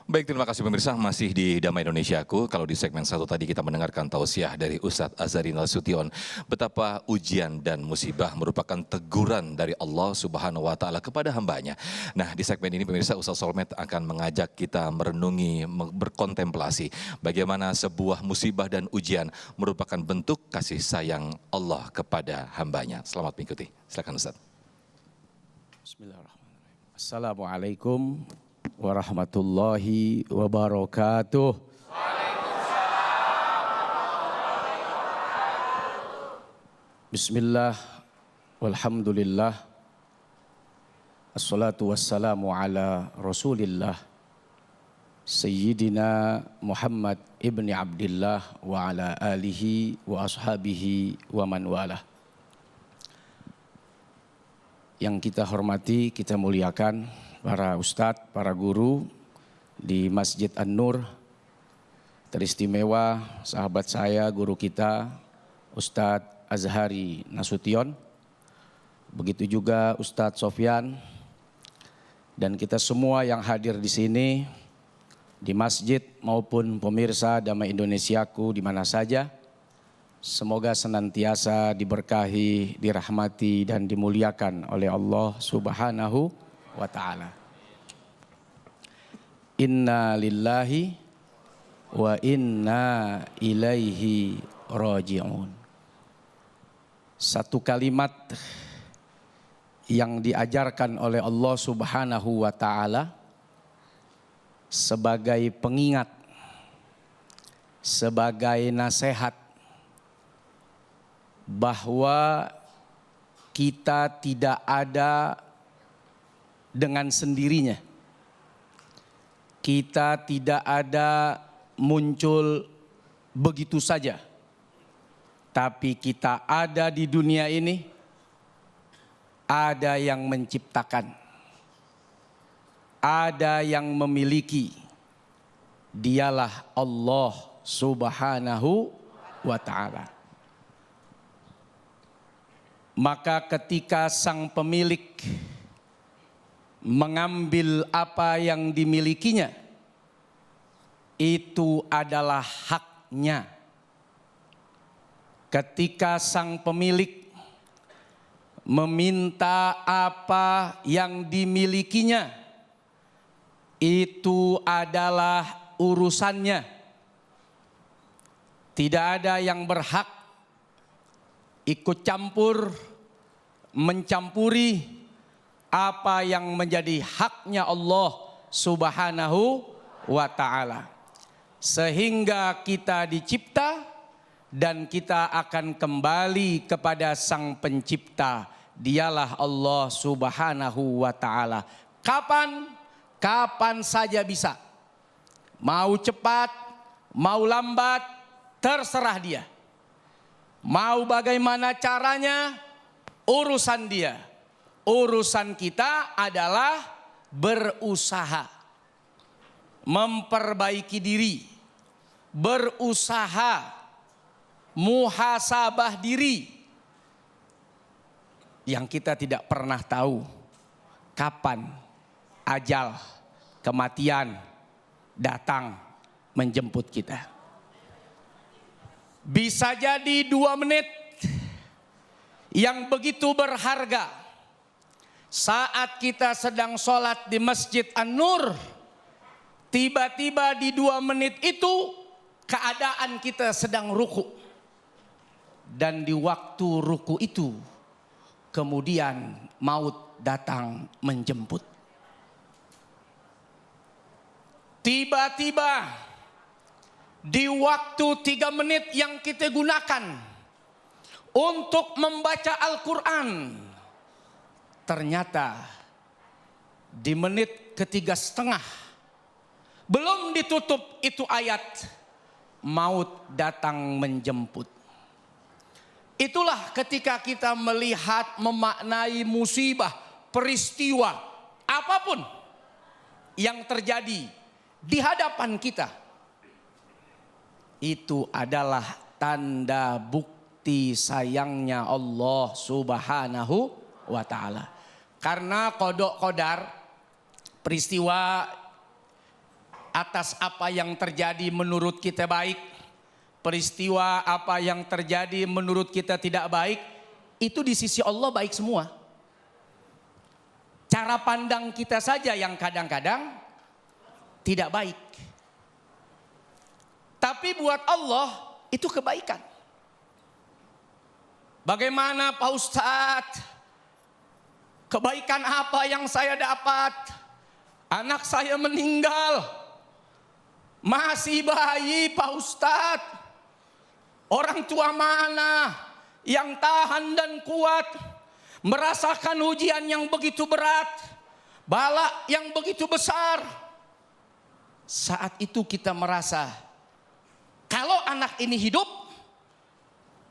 Baik, terima kasih pemirsa, masih di Damai Indonesiaku. Kalau di segmen 1 tadi kita mendengarkan tausiah dari Ustadz Azhari Nasution, betapa ujian dan musibah merupakan teguran dari Allah Subhanahu wa Ta'ala kepada hambanya. Nah, di segmen ini pemirsa, Ustadz Solmed akan mengajak kita merenungi, berkontemplasi bagaimana sebuah musibah dan ujian merupakan bentuk kasih sayang Allah kepada hambanya. Selamat mengikuti. Silakan Ustadz. Bismillahirrahmanirrahim. Assalamualaikum warahmatullahi wabarakatuh. Bismillah, walhamdulillah, assalatu wassalamu ala rasulillah, Sayyidina Muhammad ibni Abdillah wa ala alihi wa ashabihi wa man walah. Yang kita hormati, kita muliakan para ustadz, para guru di Masjid An-Nur, teristimewa sahabat saya, guru kita, Ustadz Azhari Nasution, begitu juga Ustadz Sofyan, dan kita semua yang hadir di sini, di masjid maupun pemirsa Damai Indonesiaku di mana saja. Semoga senantiasa diberkahi, dirahmati dan dimuliakan oleh Allah Subhanahu wa Ta'ala. Inna lillahi wa inna ilaihi raji'un. Satu kalimat yang diajarkan oleh Allah Subhanahu wa Ta'ala sebagai pengingat, sebagai nasihat, bahwa kita tidak ada dengan sendirinya. Kita tidak ada muncul begitu saja. Tapi kita ada di dunia ini, ada yang menciptakan, ada yang memiliki. Dialah Allah Subhanahu wa Ta'ala. Maka ketika sang pemilik mengambil apa yang dimilikinya, itu adalah haknya. Ketika sang pemilik meminta apa yang dimilikinya, itu adalah urusannya. Tidak ada yang berhak ikut campur, mencampuri apa yang menjadi haknya Allah Subhanahu wa Ta'ala. Sehingga kita dicipta dan kita akan kembali kepada Sang Pencipta. Dialah Allah Subhanahu wa Ta'ala. Kapan? Kapan saja bisa. Mau cepat, mau lambat, terserah dia. Mau bagaimana caranya, urusan dia. Urusan kita adalah berusaha, memperbaiki diri, berusaha, muhasabah diri. Yang kita tidak pernah tahu kapan ajal, kematian datang menjemput kita. Bisa jadi 2 menit yang begitu berharga. Saat kita sedang sholat di Masjid An-Nur, tiba-tiba di 2 menit itu keadaan kita sedang ruku. Dan di waktu ruku itu kemudian maut datang menjemput. Tiba-tiba di waktu 3 menit yang kita gunakan untuk membaca Al-Quran, ternyata di menit ke-3,5 belum ditutup itu ayat, maut datang menjemput. Itulah ketika kita melihat, memaknai musibah, peristiwa apapun yang terjadi di hadapan kita, itu adalah tanda bukti sayangnya Allah Subhanahu wa Ta'ala. Karena qada qadar, peristiwa atas apa yang terjadi menurut kita baik, peristiwa apa yang terjadi menurut kita tidak baik, itu di sisi Allah baik semua. Cara pandang kita saja yang kadang-kadang tidak baik. Tapi buat Allah itu kebaikan. Bagaimana Pak Ustadz? Kebaikan apa yang saya dapat? Anak saya meninggal. Masih bayi Pak Ustadz. Orang tua mana yang tahan dan kuat merasakan ujian yang begitu berat, bala yang begitu besar. Saat itu kita merasa kalau anak ini hidup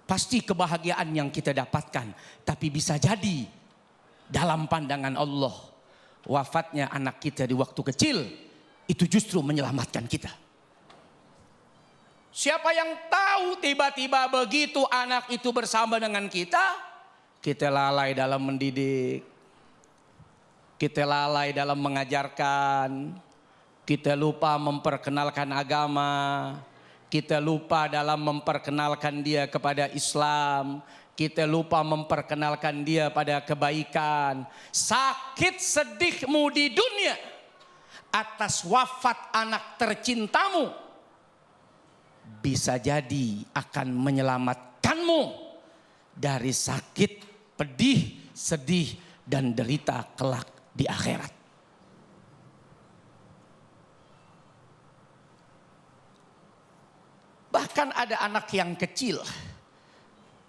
pasti kebahagiaan yang kita dapatkan. Tapi bisa jadi dalam pandangan Allah wafatnya anak kita di waktu kecil itu justru menyelamatkan kita. Siapa yang tahu tiba-tiba begitu anak itu bersama dengan kita lalai dalam mendidik, kita lalai dalam mengajarkan, kita lupa memperkenalkan agama, kita lupa dalam memperkenalkan dia kepada Islam, kita lupa memperkenalkan dia pada kebaikan. Sakit sedihmu di dunia atas wafat anak tercintamu bisa jadi akan menyelamatkanmu dari sakit, pedih, sedih, dan derita kelak di akhirat. Bahkan ada anak yang kecil,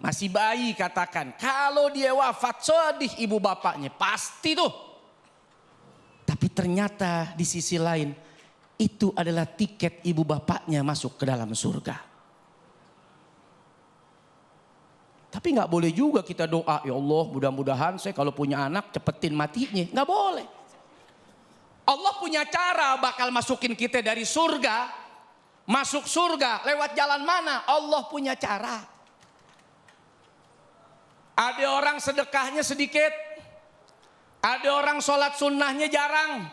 masih bayi katakan, kalau dia wafat sedih ibu bapaknya, pasti tuh. Tapi ternyata di sisi lain, itu adalah tiket ibu bapaknya masuk ke dalam surga. Tapi nggak boleh juga kita doa, ya Allah mudah-mudahan saya kalau punya anak cepetin matinya. Nggak boleh. Allah punya cara bakal masukin kita dari surga, masuk surga lewat jalan mana? Allah punya cara. Ada orang sedekahnya sedikit, ada orang sholat sunnahnya jarang.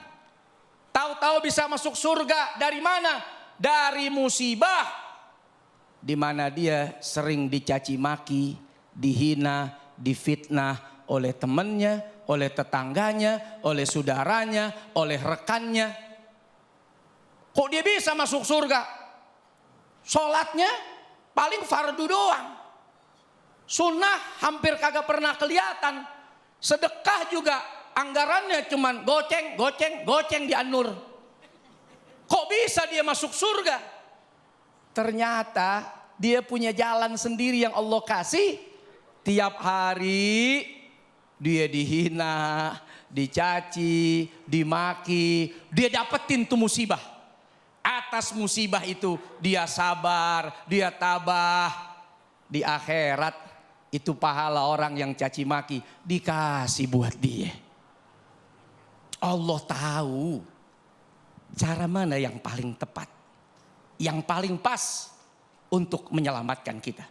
Tahu-tahu bisa masuk surga dari mana? Dari musibah. Di mana dia sering dicaci maki, dihina, difitnah oleh temannya, oleh tetangganya, oleh saudaranya, oleh rekannya. Kok dia bisa masuk surga? Sholatnya paling fardu doang. Sunnah hampir kagak pernah kelihatan. Sedekah juga anggarannya cuman goceng di An-Nur. Kok bisa dia masuk surga? Ternyata dia punya jalan sendiri yang Allah kasih. Tiap hari dia dihina, dicaci, dimaki, dia dapetin tuh musibah. Atas musibah itu dia sabar, dia tabah. Di akhirat itu pahala orang yang caci maki dikasih buat dia. Allah tahu cara mana yang paling tepat, yang paling pas untuk menyelamatkan kita.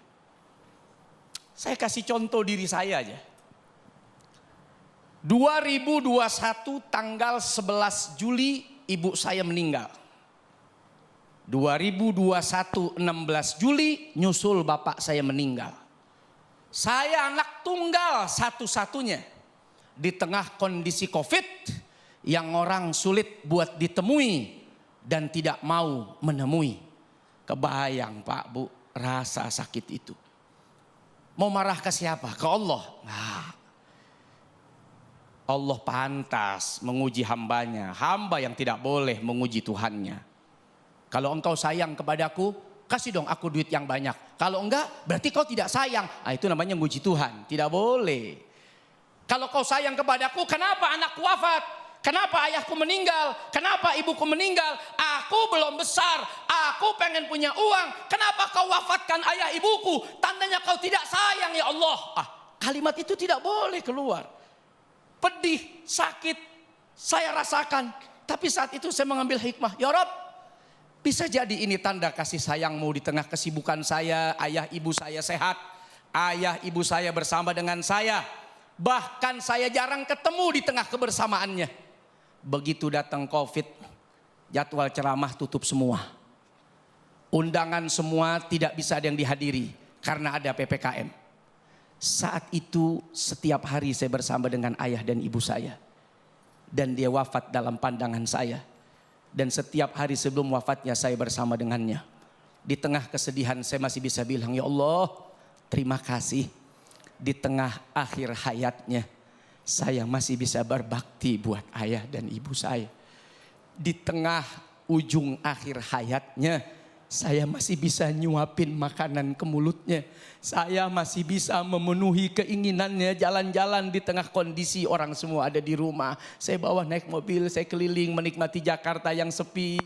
Saya kasih contoh diri saya aja. 2021 tanggal 11 Juli ibu saya meninggal. 2021 16 Juli nyusul bapak saya meninggal. Saya anak tunggal satu-satunya di tengah kondisi Covid yang orang sulit buat ditemui dan tidak mau menemui. Kebayang Pak Bu rasa sakit itu. Mau marah ke siapa? Ke Allah. Nah, Allah pantas menguji hambanya. Hamba yang tidak boleh menguji Tuhannya. Kalau engkau sayang kepadaku, kasih dong aku duit yang banyak. Kalau enggak, berarti kau tidak sayang. Nah, itu namanya menguji Tuhan. Tidak boleh. Kalau kau sayang kepadaku, kenapa anakku wafat? Kenapa ayahku meninggal? Kenapa ibuku meninggal? Aku belum besar. Aku pengen punya uang. Kenapa kau wafatkan ayah ibuku? Tandanya kau tidak sayang ya Allah. Kalimat itu tidak boleh keluar. Pedih, sakit, saya rasakan. Tapi saat itu saya mengambil hikmah. Ya Rabb, bisa jadi ini tanda kasih sayangmu di tengah kesibukan saya. Ayah ibu saya sehat. Ayah ibu saya bersama dengan saya. Bahkan saya jarang ketemu di tengah kebersamaannya. Begitu datang Covid, jadwal ceramah tutup semua. Undangan semua tidak bisa ada yang dihadiri karena ada PPKM. Saat itu setiap hari saya bersama dengan ayah dan ibu saya. Dan dia wafat dalam pandangan saya. Dan setiap hari sebelum wafatnya saya bersama dengannya. Di tengah kesedihan saya masih bisa bilang, ya Allah terima kasih. Di tengah akhir hayatnya saya masih bisa berbakti buat ayah dan ibu saya. Di tengah ujung akhir hayatnya saya masih bisa nyuapin makanan ke mulutnya. Saya masih bisa memenuhi keinginannya, jalan-jalan di tengah kondisi orang semua ada di rumah. Saya bawa naik mobil, saya keliling menikmati Jakarta yang sepi.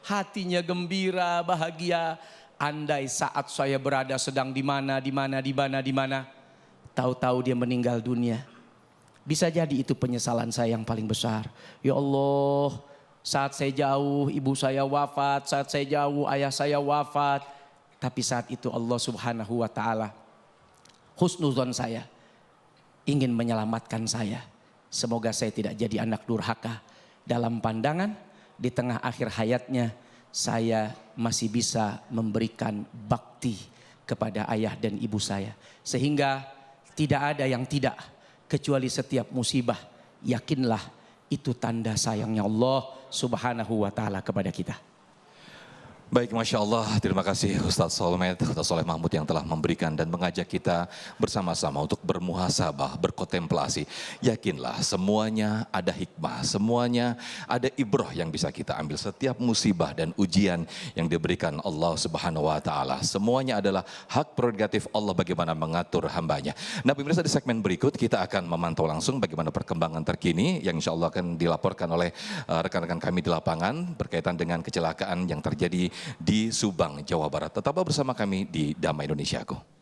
Hatinya gembira, bahagia. Andai saat saya berada sedang di mana, tahu-tahu dia meninggal dunia. Bisa jadi itu penyesalan saya yang paling besar. Ya Allah, saat saya jauh ibu saya wafat, saat saya jauh ayah saya wafat. Tapi saat itu Allah Subhanahu wa ta'ala husnuzon saya, ingin menyelamatkan saya. Semoga saya tidak jadi anak durhaka. Dalam pandangan di tengah akhir hayatnya saya masih bisa memberikan bakti kepada ayah dan ibu saya. Sehingga tidak ada yang tidak, kecuali setiap musibah yakinlah itu tanda sayangnya Allah Subhanahu wa ta'ala kepada kita. Baik, Masya Allah, terima kasih Ustadz Solmed, Ustadz Soleh Mahmud yang telah memberikan dan mengajak kita bersama-sama untuk bermuhasabah, berkontemplasi. Yakinlah semuanya ada hikmah, semuanya ada ibrah yang bisa kita ambil. Setiap musibah dan ujian yang diberikan Allah Subhanahu wa ta'ala, semuanya adalah hak prerogatif Allah bagaimana mengatur hambanya. Nah pemirsa, di segmen berikut kita akan memantau langsung bagaimana perkembangan terkini yang insya Allah akan dilaporkan oleh rekan-rekan kami di lapangan berkaitan dengan kecelakaan yang terjadi di Subang, Jawa Barat. Tetaplah bersama kami di Damai Indonesiaku.